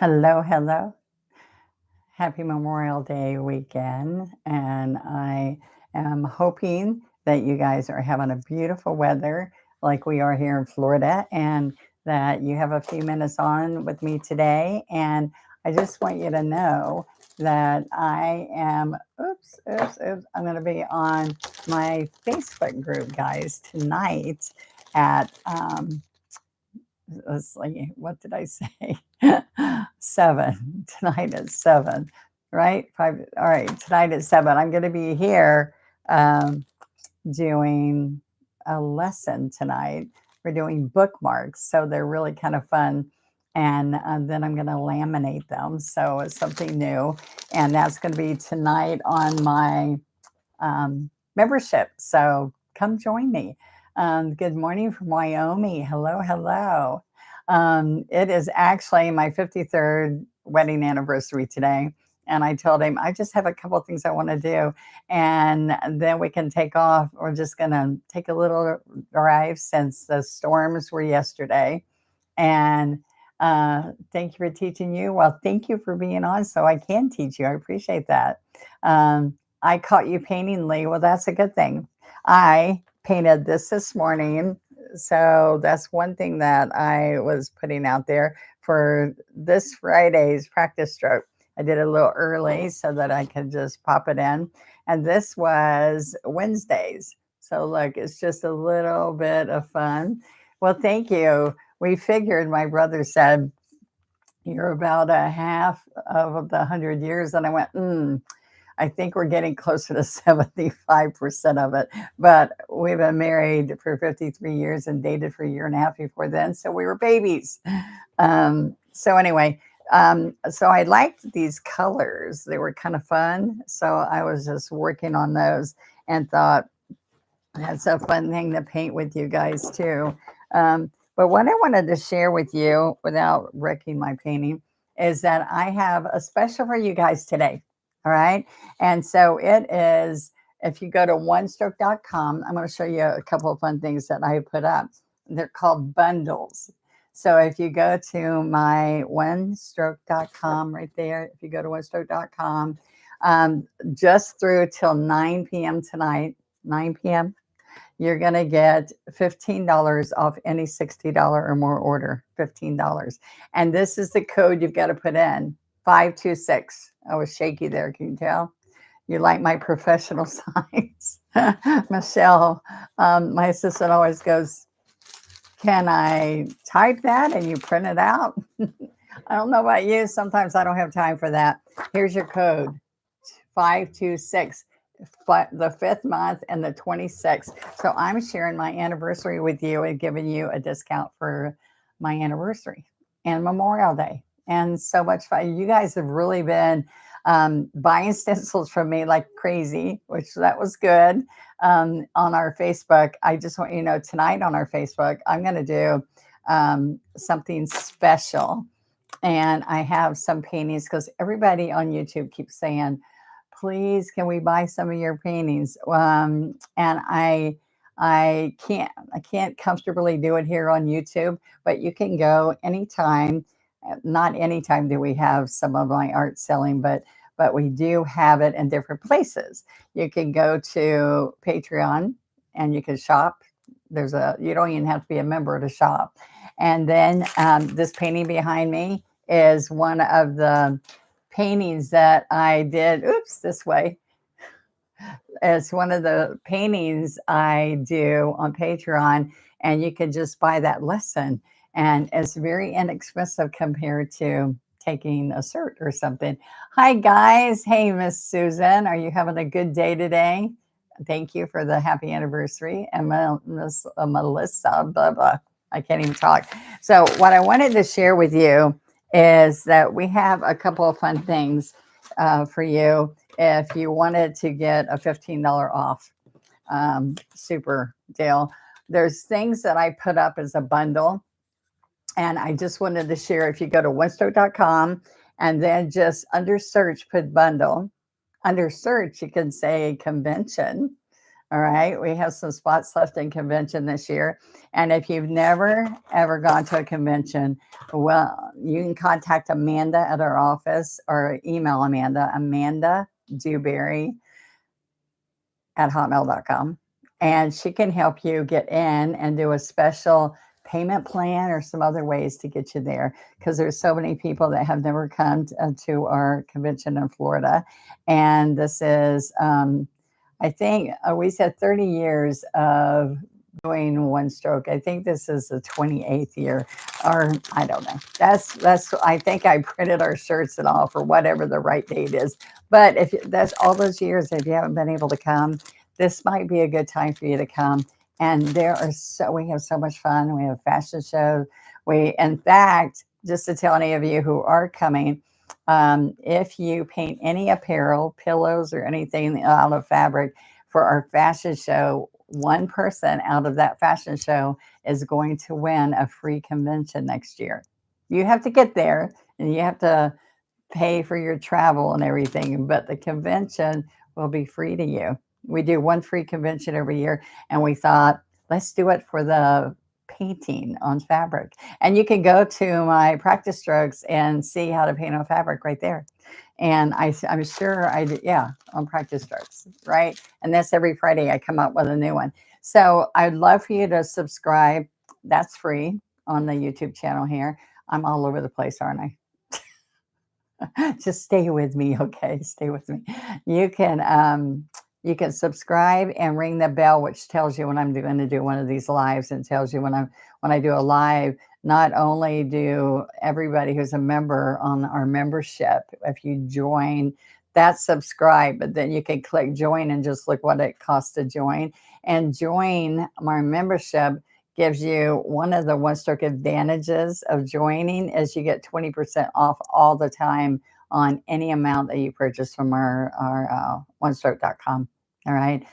Hello, hello. Happy Memorial Day weekend. And I am hoping that you guys are having a beautiful weather like we are here in Florida and that you have a few minutes on with me today. And I just want you to know that I'm going to be on my Facebook group, guys, tonight at let's see, what did I say? 7. Tonight at 7, right? 5. All right. Tonight at 7. I'm going to be here um, doing a lesson tonight. We're doing bookmarks. So they're really kind of fun. And then I'm going to laminate them. So it's something new. And that's going to be tonight on my membership. So come join me. Good morning from Wyoming. Hello, hello. It is actually my 53rd wedding anniversary today. And I told him, I just have a couple of things I want to do. And then we can take off. We're just going to take a little drive since the storms were yesterday. And thank you for teaching you. Well, thank you for being on so I can teach you. I appreciate that. I caught you painting, Lee. Well, that's a good thing. I painted this morning. So that's one thing that I was putting out there for this Friday's practice stroke. I did it a little early so that I could just pop it in. And this was Wednesdays. So look, it's just a little bit of fun. Well, thank you. We figured, my brother said, you're about a half of the 100 years. And I went, I think we're getting closer to 75% of it. But we've been married for 53 years and dated for a year and a half before then. So we were babies. So anyway, so I liked these colors. They were kind of fun. So I was just working on those and thought, that's a fun thing to paint with you guys too. But what I wanted to share with you without wrecking my painting is that I have a special for you guys today. All right. And so it is, if you go to onestroke.com, I'm going to show you a couple of fun things that I put up. They're called bundles. So if you go to my onestroke.com right there, if you go to onestroke.com, just through till 9 p.m. tonight, 9 p.m., you're going to get $15 off any $60 or more order, $15. And this is the code you've got to put in, 526. I was shaky there. Can you tell? You like my professional signs. Michelle, my assistant, always goes, can I type that and you print it out? I don't know about you. Sometimes I don't have time for that. Here's your code, 526. The 5th month and the 26th. So I'm sharing my anniversary with you and giving you a discount for my anniversary and Memorial Day. And so much fun. You guys have really been buying stencils from me like crazy, which that was good. On our Facebook, I just want you to know tonight on our Facebook, I'm going to do something special. And I have some paintings because everybody on YouTube keeps saying, please, can we buy some of your paintings? And I can't comfortably do it here on YouTube, but you can go anytime. Not anytime do we have some of my art selling, but we do have it in different places. You can go to Patreon and you can shop. You don't even have to be a member to shop. And then this painting behind me is one of the paintings that I did. Oops, this way. It's one of the paintings I do on Patreon, and you can just buy that lesson. And it's very inexpensive compared to taking a cert or something. Hi, guys. Hey, Miss Susan. Are you having a good day today? Thank you for the happy anniversary. And Miss Melissa, blah, blah. I can't even talk. So, what I wanted to share with you is that we have a couple of fun things for you if you wanted to get a $15 off super deal. There's things that I put up as a bundle, and I just wanted to share. If you go to onestroke.com and then just under search, put bundle. Under search, you can say convention. All right. We have some spots left in convention this year. And if you've never, ever gone to a convention, well, you can contact Amanda at our office or email Amanda Dewberry at hotmail.com. And she can help you get in and do a special payment plan or some other ways to get you there because there's so many people that have never come to our convention in Florida. And this is, I think we said 30 years of doing one stroke. I think this is the 28th year, or I don't know. That's. I think I printed our shirts and all for whatever the right date is. But if that's all those years, if you haven't been able to come, this might be a good time for you to come. And we have so much fun. We have fashion shows. In fact, just to tell any of you who are coming, if you paint any apparel, pillows, or anything out of fabric for our fashion show, one person out of that fashion show is going to win a free convention next year. You have to get there and you have to pay for your travel and everything, but the convention will be free to you. We do one free convention every year, and we thought, let's do it for the painting on fabric. And you can go to my practice strokes and see how to paint on fabric right there. And I'm sure I did, yeah, on practice strokes, right? And that's every Friday I come up with a new one. So I'd love for you to subscribe. That's free on the YouTube channel here. I'm all over the place, aren't I? Just stay with me, okay? Stay with me. You can subscribe and ring the bell, which tells you when I'm going to do one of these lives, and tells you when I do a live. Not only do everybody who's a member on our membership, if you join, that's subscribe, but then you can click join and just look what it costs to join. And join my membership gives you one of the One Stroke advantages of joining is you get 20% off all the time on any amount that you purchase from our onestroke.com. All right.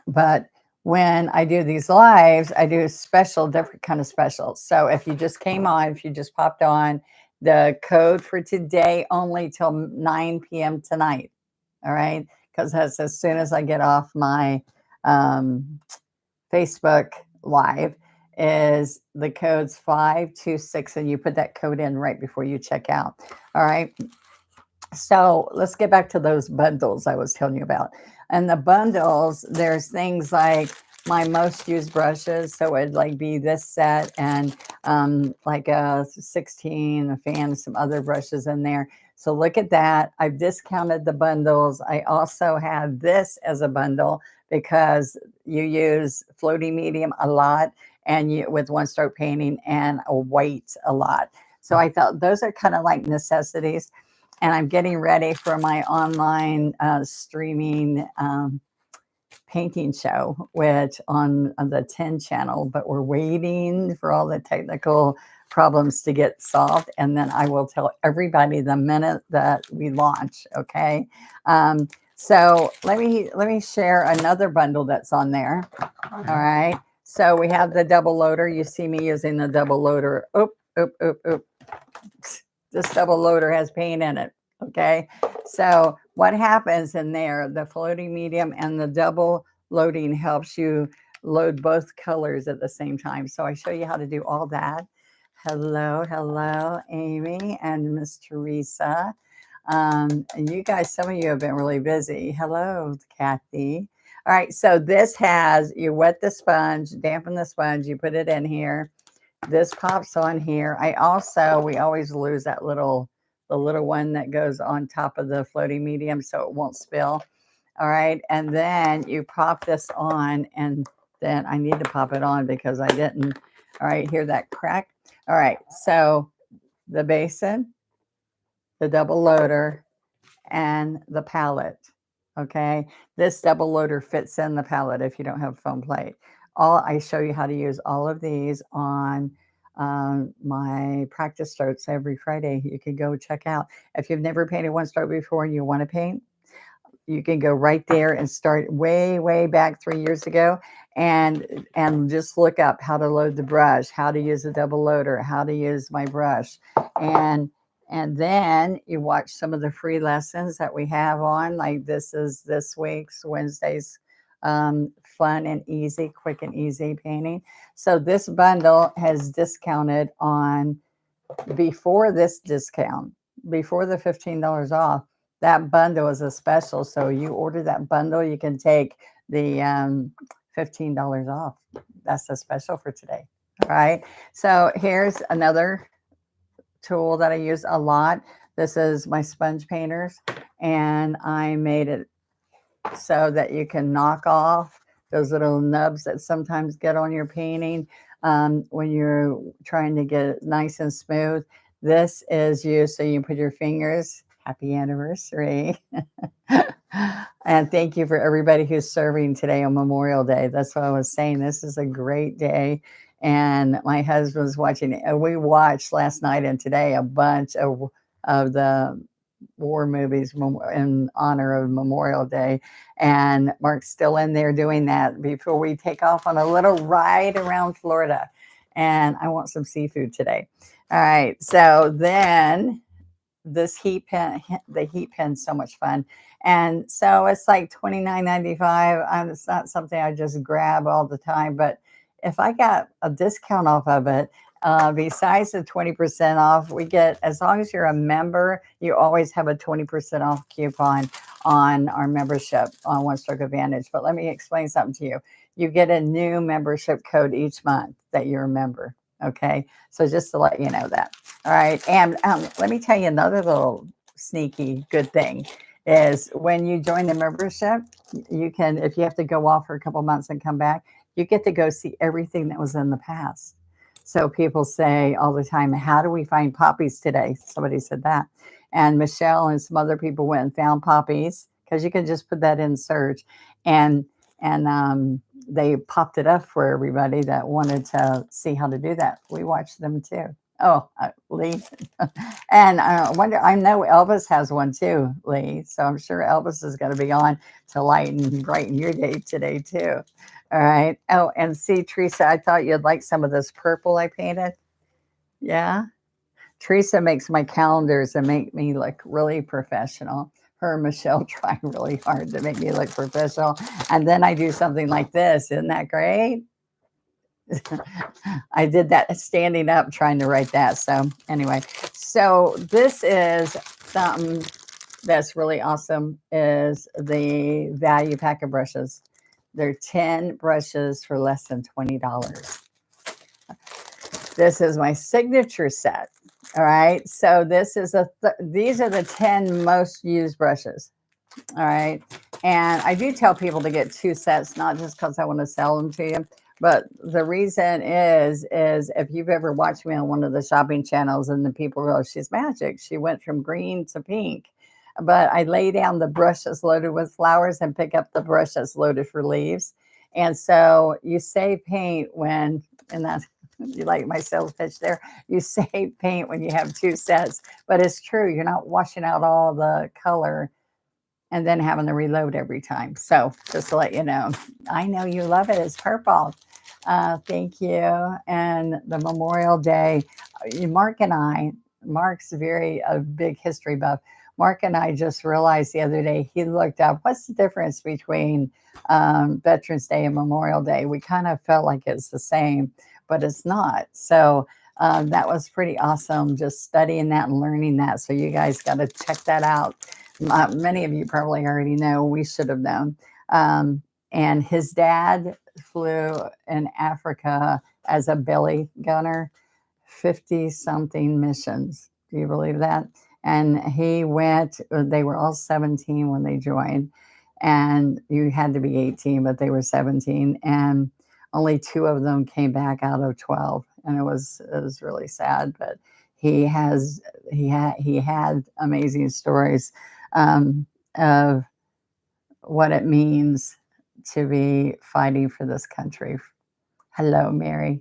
But when I do these lives, I do different kind of specials. So if you just came on, if you just popped on, the code for today only till 9 p.m. tonight. All right. Because that's as soon as I get off my Facebook live is the code's 526, and you put that code in right before you check out. All right. So let's get back to those bundles I was telling you about. And the bundles, there's things like my most used brushes. So it'd like be this set and like a 16, a fan, some other brushes in there. So look at that. I've discounted the bundles. I also have this as a bundle because you use floating medium a lot and with one stroke painting and a white a lot. So I thought those are kind of like necessities. And I'm getting ready for my online streaming painting show, which on the 10 channel, but we're waiting for all the technical problems to get solved. And then I will tell everybody the minute that we launch. Okay. So let me share another bundle that's on there. All right. So we have the double loader. You see me using the double loader. Oop, oop, oop, oop. This double loader has paint in it. Okay. So what happens in there, the floating medium and the double loading helps you load both colors at the same time. So I show you how to do all that. Hello, Amy and Miss Teresa. And you guys, some of you have been really busy. Hello, Kathy. All right. So this you wet the sponge, dampen the sponge, you put it in here. This pops on here. We always lose the little one that goes on top of the floating medium so it won't spill. All right. And then you pop this on, and then I need to pop it on because I didn't. All right. Hear that crack? All right. So the basin, the double loader, and the palette. Okay. This double loader fits in the palette if you don't have a foam plate. I show you how to use all of these on my practice strokes every Friday. You can go check out. If you've never painted one stroke before and you want to paint, you can go right there and start way back 3 years ago and just look up how to load the brush, how to use a double loader, how to use my brush. And then you watch some of the free lessons that we have on, like this is this week's Wednesday's fun and easy, quick and easy painting. So this bundle has discounted on before this discount, before the $15 off. That bundle is a special. So you order that bundle, you can take the $15 off. That's a special for today. All right. So here's another tool that I use a lot. This is my sponge painters, and I made it so that you can knock off those little nubs that sometimes get on your painting when you're trying to get it nice and smooth. This is used so you can put your fingers. Happy anniversary. And thank you for everybody who's serving today on Memorial Day. That's what I was saying. This is a great day. And my husband's watching. We watched last night and today a bunch of the war movies in honor of Memorial Day. And Mark's still in there doing that before we take off on a little ride around Florida. And I want some seafood today. All right. So then this heat pen, the heat pen's so much fun. And so it's like $29.95. It's not something I just grab all the time, but if I got a discount off of it, besides the 20% off, we get, as long as you're a member, you always have a 20% off coupon on our membership on One Stroke Advantage. But let me explain something to you. You get a new membership code each month that you're a member. Okay. So just to let you know that. All right. And let me tell you another little sneaky good thing is when you join the membership, you can, if you have to go off for a couple months and come back, you get to go see everything that was in the past. So people say all the time, how do we find poppies today? Somebody said that. And Michelle and some other people went and found poppies because you can just put that in search. And they popped it up for everybody that wanted to see how to do that. We watched them too. Oh, Lee. And I wonder, I know Elvis has one too, Lee. So I'm sure Elvis is going to be on to lighten and brighten your day today too. All right. Oh, and see, Teresa, I thought you'd like some of this purple I painted. Yeah. Teresa makes my calendars and make me look really professional. Her and Michelle try really hard to make me look professional. And then I do something like this. Isn't that great? I did that standing up trying to write that. So anyway, so this is something that's really awesome is the value pack of brushes. They're 10 brushes for less than $20. This is my signature set. All right. So this is these are the 10 most used brushes. All right. And I do tell people to get 2 sets, not just because I want to sell them to you. But the reason is if you've ever watched me on one of the shopping channels and the people go, she's magic. She went from green to pink. But I lay down the brushes loaded with flowers and pick up the brushes loaded for leaves. And so you save paint when, and that's, you like my sales pitch there, you save paint when you have 2 sets. But it's true, you're not washing out all the color and then having to reload every time. So just to let you know, I know you love it. It's purple. Thank you. And the Memorial Day, Mark and I, Mark's a big history buff. Mark and I just realized the other day, he looked up, what's the difference between Veterans Day and Memorial Day? We kind of felt like it's the same, but it's not. So that was pretty awesome, just studying that and learning that. So you guys got to check that out. Many of you probably already know, we should have known. And his dad flew in Africa as a belly gunner, 50-something missions. Do you believe that? And he went, they were all 17 when they joined. And you had to be 18, but they were 17. And only 2 of them came back out of 12. And it was really sad. But he had amazing stories of what it means to be fighting for this country. Hello, Mary.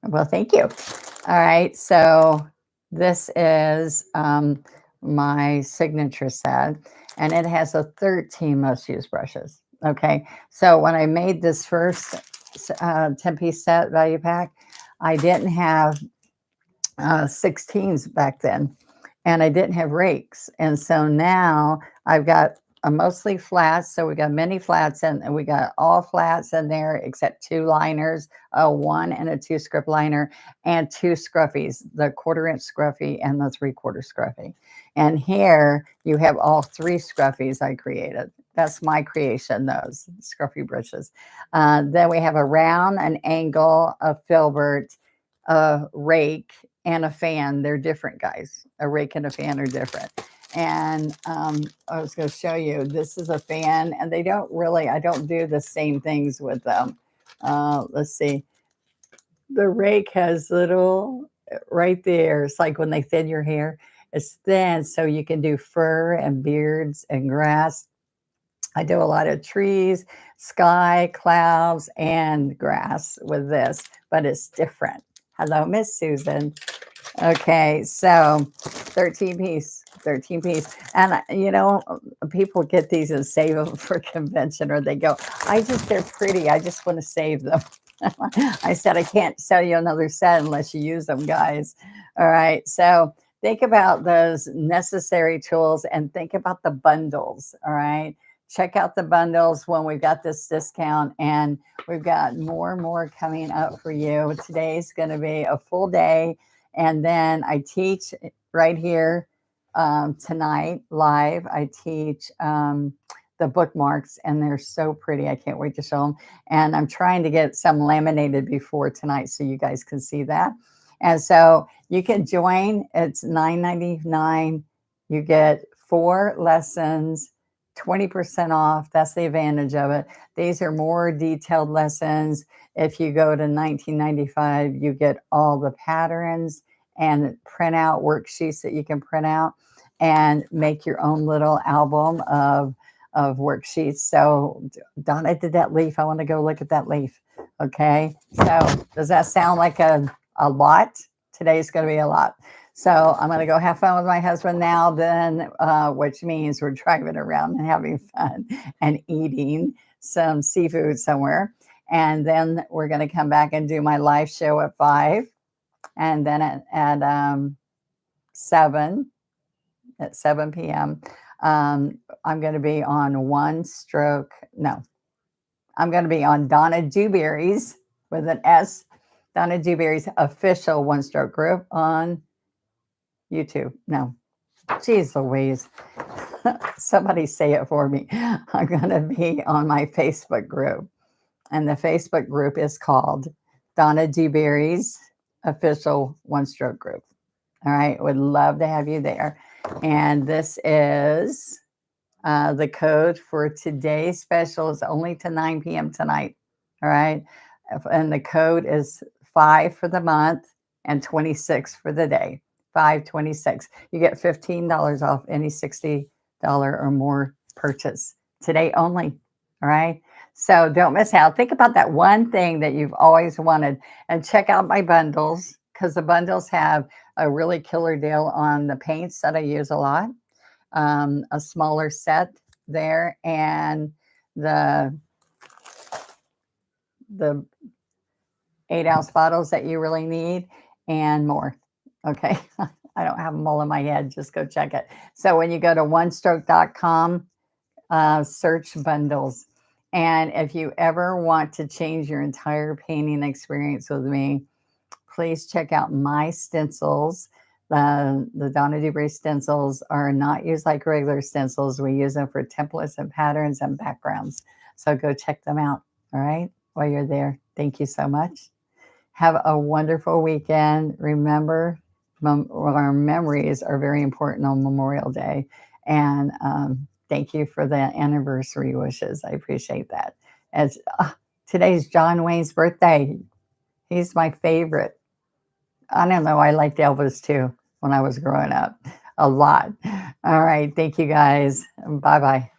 Well, thank you. All right, so this is my signature set, and it has the 13 most used brushes. Okay, so when I made this first 10-piece set value pack, I didn't have 16s back then, and I didn't have rakes. And so now I've got mostly flats. So we got mini flats and we got all flats in there except two liners, a one and a two script liner, and two scruffies, the 1/4 inch scruffy and the 3/4 scruffy. And here you have all three scruffies I created. That's my creation, those scruffy brushes. Then we have a round, an angle, a filbert, a rake, and a fan. They're different, guys. A rake and a fan are different. And I was going to show you, this is a fan, and they don't really, I don't do the same things with them. Let's see. The rake has little right there. It's like when they thin your hair, it's thin, so you can do fur and beards and grass. I do a lot of trees, sky, clouds, and grass with this, but it's different. Hello, Miss Susan. Okay, so 13 piece, 13 piece. And people get these and save them for convention, or they go, they're pretty. I just want to save them. I said, I can't sell you another set unless you use them, guys. All right. So think about those necessary tools and think about the bundles. All right. Check out the bundles when we've got this discount, and we've got more and more coming up for you. Today's going to be a full day. And then I teach right here tonight live. I teach the bookmarks, and they're so pretty. I can't wait to show them. And I'm trying to get some laminated before tonight so you guys can see that. And so you can join. It's $9.99. You get 4 lessons, 20% off. That's the advantage of it. These are more detailed lessons. If you go to $19.95, you get all the patterns and print out worksheets that you can print out and make your own little album of worksheets. So Donna did that leaf. I want to go look at that leaf. Okay. So does that sound like a lot? Today's going to be a lot. So I'm going to go have fun with my husband now, then, which means we're driving around and having fun and eating some seafood somewhere. And then we're going to come back and do my live show at 5. And then at 7 p.m., I'm going to be on I'm going to be on Donna Dewberry's with an S, Donna Dewberry's official One Stroke group on YouTube. No, geez Louise. Somebody say it for me. I'm going to be on my Facebook group. And the Facebook group is called Donna Dewberry's official One Stroke group. All right. Would love to have you there. And this is the code for today's special is only to 9 p.m. tonight. All right. And the code is 5 for the month and 26 for the day. 526. You get $15 off any $60 or more purchase today only. All right. So don't miss out. Think about that one thing that you've always wanted, and check out my bundles, because the bundles have a really killer deal on the paints that I use a lot, a smaller set there, and the 8-ounce bottles that you really need, and more. Okay. I don't have them all in my head. Just go check it. So when you go to onestroke.com, search bundles. And if you ever want to change your entire painting experience with me, please check out my stencils. The Donna Dewberry stencils are not used like regular stencils. We use them for templates and patterns and backgrounds. So go check them out. All right. While you're there, thank you so much. Have a wonderful weekend. Remember, our memories are very important on Memorial Day. And thank you for the anniversary wishes. I appreciate that. As today's John Wayne's birthday. He's my favorite. I don't know. I liked Elvis too when I was growing up a lot. All right. Thank you guys. Bye-bye.